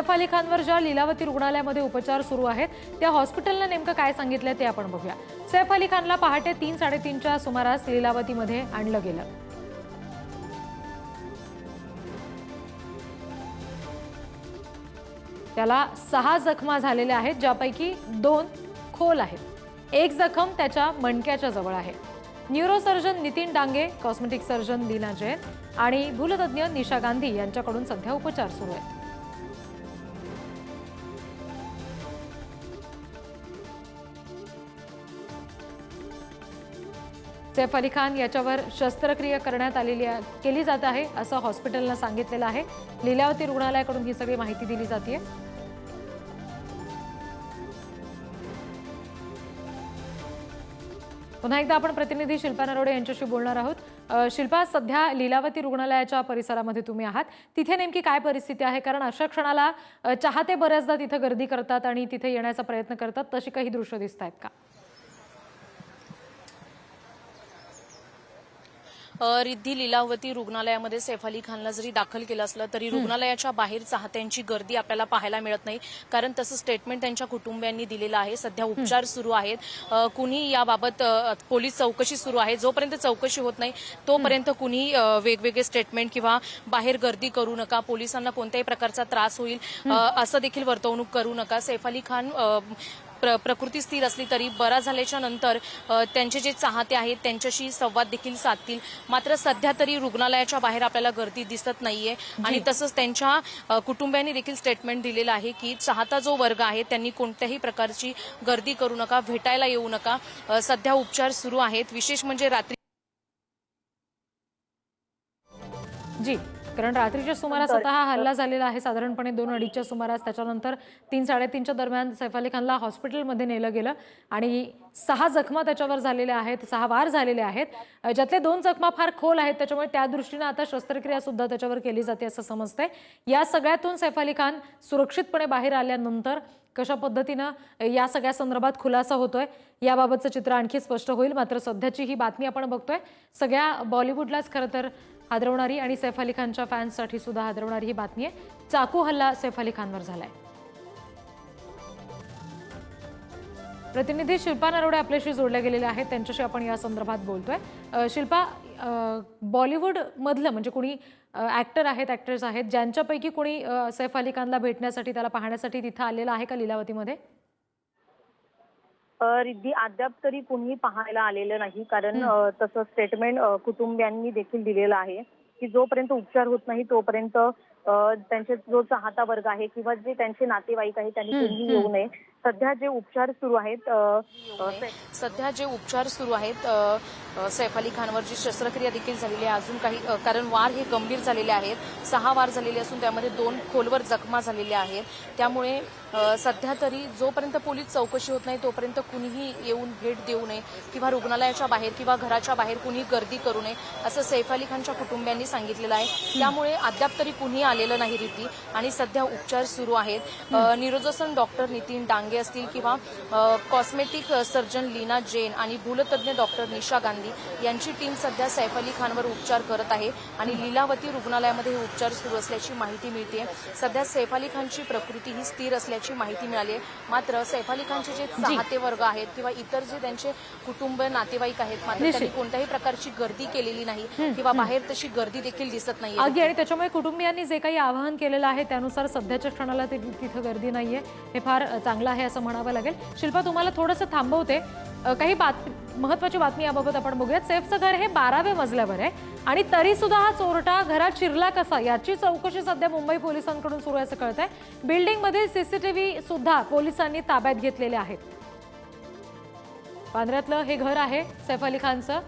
सैफ अली खानवर ज्या लीलावती रुग्णालयामध्ये उपचार सुरू आहेत त्या हॉस्पिटलने नेमकं काय सांगितलंय ते आपण बघूया। सैफ अली खानला पहाटे 3:30च्या सुमारास लीलावतीमध्ये आणलं गेलं। त्याला 6 जखमा झालेल्या आहेत, ज्यापैकी 2 खोल आहेत। एक जखम त्याच्या मणक्याच्या जवळ आहे। Neurosurgeon Nitin Dange, cosmetic surgeon Leena Jain आणि भूलतज्ञ निशा गांधी यांच्याकडून सध्या उपचार सुरू आहेत। सैफ अली खान याच्यावर शस्त्रक्रिया करण्यात केली जात आहे असं हॉस्पिटलने सांगितलेलं आहे। लीलावती रुग्णालयाकडून ही सगळी माहिती दिली जाते। पुन्हा एकदा आपण प्रतिनिधी शिल्पा नरोडे यांच्याशी बोलणार आहोत। शिल्पा, सध्या लीलावती रुग्णालयाच्या परिसरामध्ये तुम्ही आहात, तिथे नेमकी काय परिस्थिती आहे? कारण अशा क्षणाला चाहते बऱ्याचदा तिथे गर्दी करतात आणि तिथे येण्याचा प्रयत्न करतात, तशी काही दृश्य दिसत आहेत का? रिद्धी लीलावती रुग्णालयामध्ये सैफ अली खानला जरी दाखल केलं असलं तरी रुग्णालयाच्या बाहेर चाहत्यांची गर्दी आपल्याला पाहायला मिळत नाही, कारण तसं स्टेटमेंट त्यांच्या कुटुंबियांनी दिलेलं आहे। सध्या उपचार सुरू आहेत, कुणी याबाबत पोलीस चौकशी सुरू आहे। जोपर्यंत चौकशी होत नाही तोपर्यंत कुणी वेगवेगळे स्टेटमेंट किंवा बाहेर गर्दी करू नका, पोलिसांना कोणत्याही प्रकारचा त्रास होईल असं देखील वर्तवणूक करू नका। सैफ अली खान प्रकृती स्थिर असली तरी बरा झाल्याच्या नंतर त्यांचे जे चाहते आहेत त्यांच्याशी संवाद देखील साधतील। मात्र सध्या तरी रुग्णालयाच्या बाहेर आपल्याला गर्दी दिसत नाहीये आणि तसंच त्यांच्या कुटुंबियांनी देखील स्टेटमेंट दिलेलं आहे की चाहता जो वर्ग आहे त्यांनी कोणत्याही प्रकारची गर्दी करू नका, भेटायला येऊ नका। सध्या उपचार सुरू आहेत। विशेष म्हणजे रात्री कारण रात्रीच्या सुमारास आता हा हल्ला झालेला आहे, साधारणपणे 2:30च्या सुमारास। त्याच्यानंतर 3-3:30च्या दरम्यान सैफ अली खानला हॉस्पिटलमध्ये नेलं गेलं आणि 6 जखमा त्याच्यावर झालेल्या आहेत, 6 वार झालेले आहेत, ज्यातले 2 जखमा फार खोल आहेत। त्याच्यामुळे त्या दृष्टीने आता शस्त्रक्रिया सुद्धा त्याच्यावर केली जाते असं समजतंय। या सगळ्यातून सैफ अली खान सुरक्षितपणे बाहेर आल्यानंतर कशा पद्धतीनं या सगळ्या संदर्भात खुलासा होतोय याबाबतचं चित्र आणखी स्पष्ट होईल। मात्र सध्याची ही बातमी आपण बघतोय, सगळ्या बॉलिवूडलाच खरं तर हादरवणारी आणि सैफ अली खानच्या फॅन्ससाठी सुद्धा हादरवणारी ही बातमी आहे। चाकू हल्ला सैफ अली खानवर झालाय। प्रतिनिधी शिल्पा नरोडे आपल्याशी जोडल्या गेलेल्या आहेत, त्यांच्याशी आपण या संदर्भात बोलतोय। शिल्पा, बॉलिवूड मधलं म्हणजे कोणी ऍक्टर आहेत, ऍक्टर्स आहेत, ज्यांच्यापैकी कोणी सैफ अली खानला भेटण्यासाठी, त्याला पाहण्यासाठी तिथं आलेलं आहे का लीलावतीमध्ये? रिद्धी, अद्याप तरी कुणी पाहायला आलेलं नाही, कारण तसं स्टेटमेंट कुटुंबियांनी देखील दिलेलं आहे की जोपर्यंत उपचार होत नाही तोपर्यंत त्यांचे जो चाहता वर्ग आहे किंवा जे त्यांचे नातेवाईक आहेत त्यांनी कुणीही येऊ नये। सध्या जे उपचार सुरू आहेत सैफ अली खानवर जी शस्त्रक्रिया देखील झालेली आहे, अजून काही कारण वार हे गंभीर झालेले आहेत। 6 वार झालेले असून त्यामध्ये 2 खोलवर जखमा झालेल्या आहेत। त्यामुळे सध्या तरी जोपर्यंत पोलीस चौकशी होत नाही तोपर्यंत कुणीही येऊन भेट देऊ नये किंवा रुग्णालयाच्या बाहेर किंवा घराच्या बाहेर कुणी गर्दी करू नये असं सैफ अली खानच्या कुटुंबियांनी सांगितलेलं आहे। त्यामुळे अद्याप तरी कुणी आलेलं नाही रिद्धी, आणि सध्या उपचार सुरू आहेत। न्यूरोसर्जन डॉक्टर नितीन डांगे असतील किंवा कॉस्मेटिक सर्जन लीना जैन आणि भूलतज्ञ डॉक्टर निशा गांधी यांची टीम सध्या सैफ अली खानवर उपचार करत आहे आणि लीलावती रुग्णालयामध्ये हे उपचार सुरू असल्याची माहिती मिळते। सध्या सैफ अली खानची प्रकृती ही स्थिर असल्याची माहिती मिळाली आहे। मात्र सैफ अली खानचे जे चाहते वर्ग आहेत किंवा इतर जे त्यांचे कुटुंब नातेवाईक आहेत, मात्र त्यांनी कोणत्याही प्रकारची गर्दी केलेली नाही किंवा बाहेर तशी गर्दी देखील दिसत नाही। आणि त्याच्यामुळे कुटुंबियांनी जे काही आवाहन केलेलं आहे त्यानुसार सध्याच्या क्षणाला तिथं गर्दी नाहीये, हे फार चांगलं आहे असं म्हणावं लागेल। शिल्पा, तुम्हाला थोडंसं थांबवते, काही महत्वाची बातमी याबाबत आपण बघूयात। सैफचं घर हे 12व्या मजल्यावर आहे आणि तरी सुद्धा हा चोरटा घरात शिरला कसा याची चौकशी सध्या मुंबई पोलिसांकडून सुरू आहे असं कळतंय। बिल्डिंग मधील सीसीटीव्ही सुद्धा पोलिसांनी ताब्यात घेतलेले आहेत। बांद्र्यातलं हे घर आहे सैफ अली खानचं।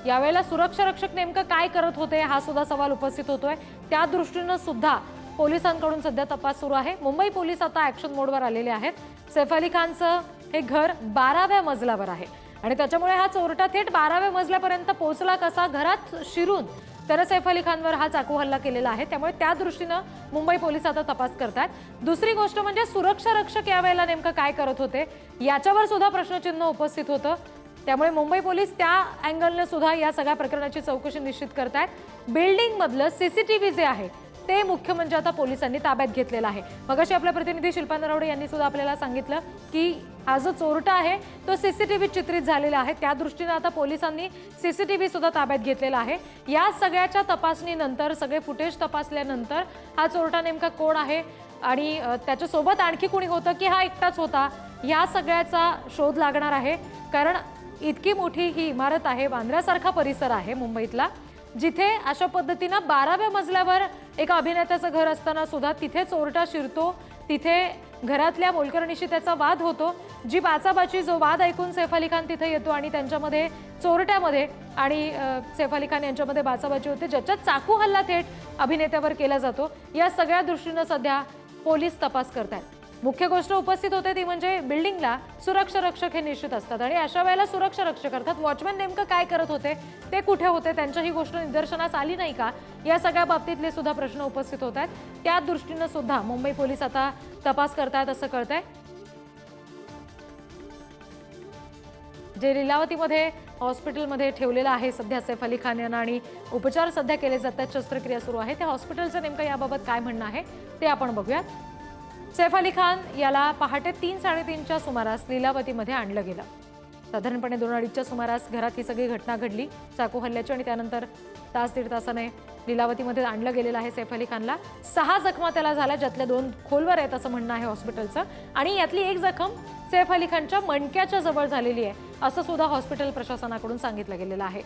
यावेळेला सुरक्षा रक्षक नेमकं काय करत होते हा सुद्धा सवाल उपस्थित होतोय। त्या दृष्टीनं सुद्धा पोलिसांकडून सध्या तपास सुरू आहे। मुंबई पोलीस आता ऍक्शन मोडवर आलेले आहेत। सैफ अली खानचं हे घर 12व्या मजल्यावर आहे आणि त्याच्यामुळे हा चोरटा थेट 12व्या मजल्यापर्यंत पोहोचला कसा, घरात शिरून तर सैफ अली खानवर हा चाकू हल्ला केलेला आहे। त्यामुळे त्या दृष्टीनं मुंबई पोलीस आता तपास करतात। दुसरी गोष्ट म्हणजे सुरक्षा रक्षक यावेळेला नेमकं काय करत होते याच्यावर सुद्धा प्रश्नचिन्ह उपस्थित होतं। त्यामुळे मुंबई पोलीस त्या अँगलने सुद्धा या सगळ्या प्रकरणाची चौकशी निश्चित करतायत। बिल्डिंग मधलं सीसीटीव्ही जे आहे ते मुख्य म्हणजे आता पोलिसांनी ताब्यात घेतलेलं आहे. मगाशी आपल्या प्रतिनिधी शिल्पा नरवडे यांनी सुद्धा आपल्याला सांगितलं की हा जो चोरटा आहे तो सीसीटीव्ही चित्रित झालेला आहे. त्या दृष्टीने आता पोलिसांनी सीसीटीव्ही सुद्धा ताब्यात घेतलेला आहे. या सगळ्याच्या तपासणीनंतर, सगळे फुटेज तपासल्यानंतर हा चोरटा नेमका कोण आहे आणि त्याच्यासोबत आणखी कोणी होतं की हा एकटाच होता, या सगळ्याचा शोध लागणार आहे. कारण इतकी मोठी ही इमारत आहे, बांद्र्यासारखा परिसर आहे मुंबईतला, जिथे अशा पद्धतीनं 12व्या मजल्यावर एका अभिनेत्याचं घर असताना सुद्धा तिथे चोरटा शिरतो, तिथे घरातल्या मोलकरणीशी त्याचा वाद होतो. जी बाचाबाची, जो वाद ऐकून सैफ अली खान तिथे येतो आणि त्यांच्यामध्ये, चोरट्यामध्ये आणि सैफ अली खान यांच्यामध्ये बाचाबाची होते, ज्याच्यात चाकू हल्ला थेट अभिनेत्यावर केला जातो. या सगळ्या दृष्टीनं सध्या पोलीस तपास करतात. मुख्य गोष्ट उपस्थित होते ती म्हणजे बिल्डिंगला सुरक्षा रक्षक हे निश्चित असतात आणि अशा वेळेला सुरक्षा रक्षक अर्थात वॉचमॅन नेमकं काय करत होते, ते कुठे होते, त्यांच्या ही गोष्ट निदर्शनास आली नाही का, या सगळ्या बाबतीतले सुद्धा प्रश्न उपस्थित होत आहेत. त्या दृष्टीनं सुद्धा मुंबई पोलीस आता तपास करतायत असं कळतंय. जे लीलावतीमध्ये हॉस्पिटलमध्ये ठेवलेलं आहे सध्या सैफ अली खान यांना आणि उपचार सध्या केले जातात, शस्त्रक्रिया सुरू आहे, त्या हॉस्पिटलचं नेमकं याबाबत काय म्हणणं आहे ते आपण बघूयात. सैफ अली खान याला पहाटे 3-3:30च्या सुमारास लीलावतीमध्ये आणलं गेलं. साधारणपणे 2-2:30च्या सुमारास घरात ही सगळी घटना घडली चाकू हल्ल्याची आणि त्यानंतर तास-दीड तासाने लीलावतीमध्ये आणलं गेलेलं आहे सैफ अली खानला. 6 जखमा त्याला झाल्या, ज्यातल्या 2 खोलवर आहेत असं म्हणणं आहे हॉस्पिटलचं आणि यातली एक जखम सैफ अली खानच्या मणक्याच्या जवळ झालेली आहे असं सुद्धा हॉस्पिटल प्रशासनाकडून सांगितलं गेलेलं आहे.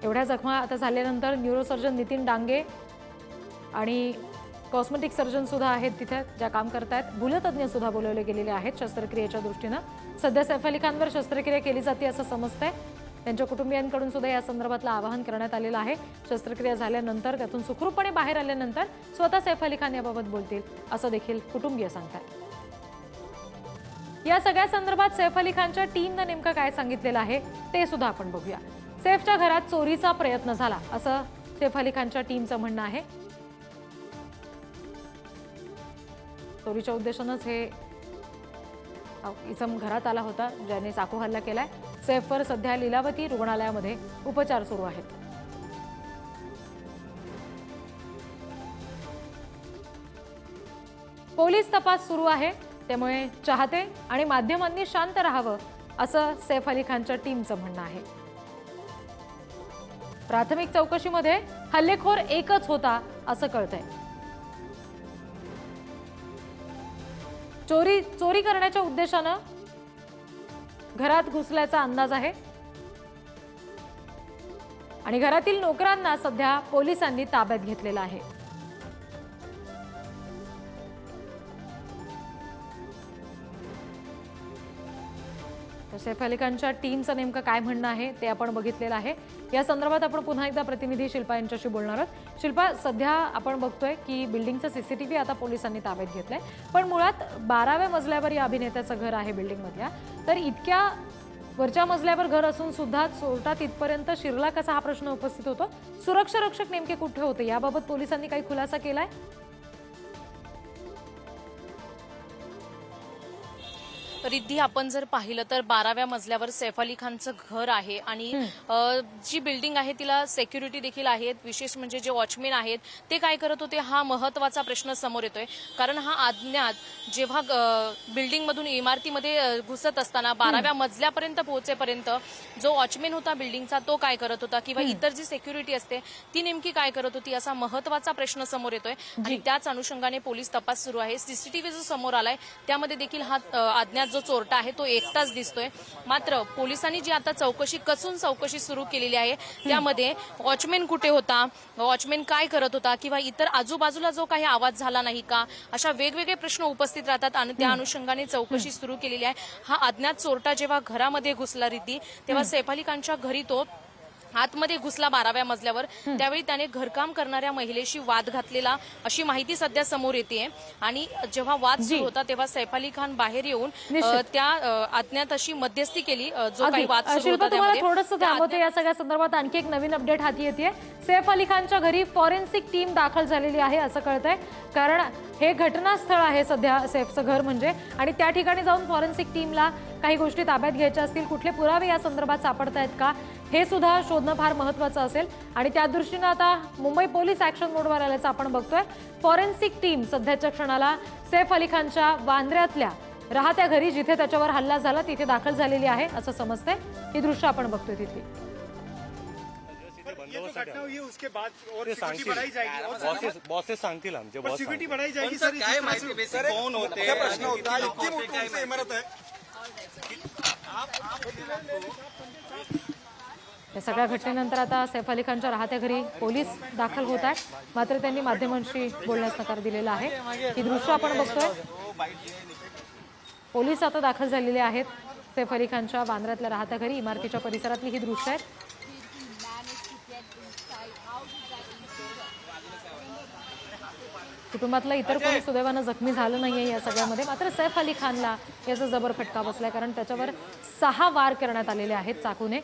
एवढ्या जखमा आता झाल्यानंतर न्यूरोसर्जन नितीन डांगे आणि कॉस्मेटिक सर्जन सुद्धा आहेत तिथे ज्या काम करतायत. भूलतज्ञ सुद्धा बोलवले गेलेले आहेत शस्त्रक्रियेच्या दृष्टीनं. सध्या सैफ अली खानवर शस्त्रक्रिया केली जाते असं समजतंय. त्यांच्या कुटुंबियांकडून सुद्धा या संदर्भातलं आवाहन करण्यात आलेलं आहे. शस्त्रक्रिया झाल्यानंतर त्यातून सुखरूपपणे बाहेर आल्यानंतर स्वतः सैफ अली खान याबाबत बोलतील असं देखील कुटुंबीय सांगतात. या सगळ्या संदर्भात सैफ अली खानच्या टीमनं नेमकं काय सांगितलेलं आहे ते सुद्धा आपण बघूया. सैफच्या घरात चोरीचा प्रयत्न झाला असं सैफ अली खानच्या टीमचं म्हणणं आहे. चोरीच्या उद्देशानंच हे इसम घरात आला होता ज्याने चाकू हल्ला केलाय. सैफवर सध्या लीलावती रुग्णालयामध्ये उपचार सुरू आहेत. पोलीस तपास सुरू आहे, त्यामुळे चाहते आणि माध्यमांनी शांत राहावं असं सैफ अली खानच्या टीमचं म्हणणं आहे. प्राथमिक चौकशीमध्ये हल्लेखोर एकच होता असं कळतंय. चोरी करण्याच्या उद्देशानं घरात घुसल्याचा अंदाज आहे आणि घरातील नोकरांना सध्या पोलिसांनी ताब्यात घेतलेलं आहे. सैफ अली खानच्या टीमचं नेमकं काय म्हणणं आहे ते आपण बघितलेलं आहे. या संदर्भात आपण पुन्हा एकदा प्रतिनिधी शिल्पा यांच्याशी बोलणार आहोत. शिल्पा, सध्या आपण बघतोय की बिल्डिंगचं सीसीटीव्ही आता पोलिसांनी ताब्यात घेतलंय, पण मुळात 12व्या मजल्यावर या अभिनेत्याचं घर आहे बिल्डिंगमधल्या, तर इतक्या वरच्या मजल्यावर घर असून सुद्धा चोरटा तिथपर्यंत शिरला कसा हा प्रश्न उपस्थित होतो. सुरक्षा रक्षक नेमके कुठे होते याबाबत पोलिसांनी काही खुलासा केलाय? रिद्धी, आपण जर पाहिलं तर 12व्या मजल्यावर सैफ अली खानचं घर आहे आणि जी बिल्डिंग आहे तिला सिक्युरिटी देखील आहेत. विशेष म्हणजे जे वॉचमॅन आहेत ते काय करत होते हा महत्वाचा प्रश्न समोर येतोय. कारण हा अज्ञात जेव्हा बिल्डिंगमधून इमारतीमध्ये घुसत असताना 12व्या मजल्यापर्यंत पोहोचेपर्यंत जो वॉचमॅन होता बिल्डिंगचा तो काय करत होता किंवा इतर जी सिक्युरिटी असते ती नेमकी काय करत होती असा महत्वाचा प्रश्न समोर येतोय आणि त्याच अनुषंगाने पोलीस तपास सुरू आहे. सीसीटीव्ही जो समोर आलाय त्यामध्ये देखील हा अज्ञात जो चोरटा आहे तो एकटाच दिसतोय. मात्र पोलिसांनी जी आता कसून चौकशी सुरू केलेली आहे त्यामध्ये वॉचमॅन कुठे होता, वॉचमॅन काय करत होता किंवा इतर आजूबाजूला जो काही आवाज झाला नाही का, अशा वेगवेगळे प्रश्न उपस्थित राहतात आणि त्या अनुषंगाने चौकशी सुरू केलेली आहे. हा अज्ञात चोरटा जेव्हा घरामध्ये घुसला रिद्धी, तेव्हा सैफ अली खानच्या घरी तो आतमध्ये घुसला 12व्या मजल्यावर. त्यावेळी त्याने घरकाम करणाऱ्या महिलेशी वाद घातलेला अशी माहिती सध्या समोर येते आणि जेव्हा वाद सुरू होता तेव्हा सैफ अली खान बाहेर येऊन त्या अज्ञात अशी मध्यस्थी केली जो काही वाद सुरू होता त्यामध्ये. थोडंसं थांबवते, या सगळ्या संदर्भात आणखी एक नवीन अपडेट हाती येते. सैफ अली खानच्या घरी फॉरेन्सिक टीम दाखल झालेली आहे असं कळतंय, कारण हे घटनास्थळ आहे सध्या सैफचं घर म्हणजे, आणि त्या ठिकाणी जाऊन फॉरेन्सिक टीमला काही गोष्टी ताब्यात घ्यायच्या असतील, कुठले पुरावे या संदर्भात सापडतायत का, हे सुद्धा शोधणं फार महत्त्वाचं असेल. आणि त्या दृष्टीनं आता मुंबई पोलीस ॲक्शन मोडवर आल्याचं आपण बघतोय. फॉरेन्सिक टीम सध्याच्या क्षणाला सैफ अली खानच्या वांद्र्यातल्या राहत्या घरी, जिथे त्याच्यावर हल्ला झाला, तिथे दाखल झालेली आहे असं समजतंय. ही दृश्य आपण बघतोय तिथली. ये जो घटना हुई है उसके बाद और सिक्योरिटी बढ़ाई जाएगी और बॉसेस सांगतील आमचे बॉस सिक्योरिटी बढ़ाई जाएगी सर. काय माहिती कौन होते हैं प्रश्न होता है इतनी मोठी उंच इमारत है. या सगळ्या घटनेनंतर आता सैफ अली खानच्या राहत्या घरी पोलीस दाखल होत आहेत. मात्र त्यांनी माध्यमांशी बोलण्यास नकार दिलेला आहे. ही दृश्य आपण बघतोय. पोलीस आता दाखल झालेले आहेत सैफ अली खानच्या वांद्र्यातल्या राहत्या घरी. इमारतीच्या परिसरातली ही दृश्य आहेत. कुटुंबातलं इतर कोणी सुदैवानं जखमी झालं नाहीये या सगळ्यामध्ये. मात्र सैफ अली खानला याचा जबर फटका बसलाय, कारण त्याच्यावर 6 वार करण्यात आलेले आहेत चाकूने,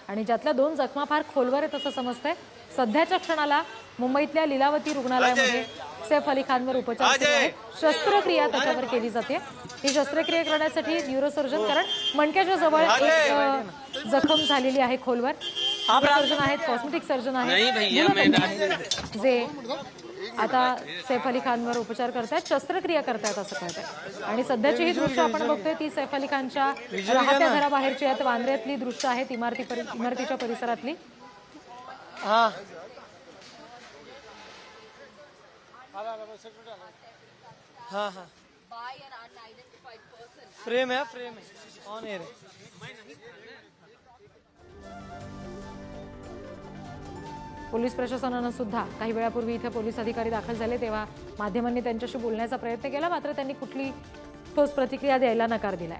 आणि ज्यातल्या 2 जखमा फार खोलवर आहेत असं समजतंय. सध्याच्या क्षणाला मुंबईतल्या लीलावती रुग्णालयामध्ये सैफ अली खानवर उपचार सुरू आहेत. शस्त्रक्रिया त्याच्यावर केली जाते. ही शस्त्रक्रिया करण्यासाठी न्यूरोसर्जन, कारण मणक्याच्या जवळ एक जखम झालेली आहे खोलवर. सर्जन आहेत, कॉस्मेटिक सर्जन आहेत, जे आता सैफ अली खानवर उपचार करतायत, शस्त्रक्रिया करतायत असं कळतंय. आणि सध्याची ही दृश्य आपण बघतोय ती सैफ अली खानच्या राहत्या घराबाहेरची आहेत, वांद्र्यातली दृश्य आहेत, इमारतीच्या परिसरातली. हाँ हाँ हाँ फ्रेम है ऑन एयर है. पोलीस प्रशासनानं सुद्धा काही वेळापूर्वी इथे पोलीस अधिकारी दाखल झाले, तेव्हा माध्यमांनी त्यांच्याशी बोलण्याचा प्रयत्न केला. मात्र त्यांनी कुठली ठोस प्रतिक्रिया द्यायला नकार दिलाय.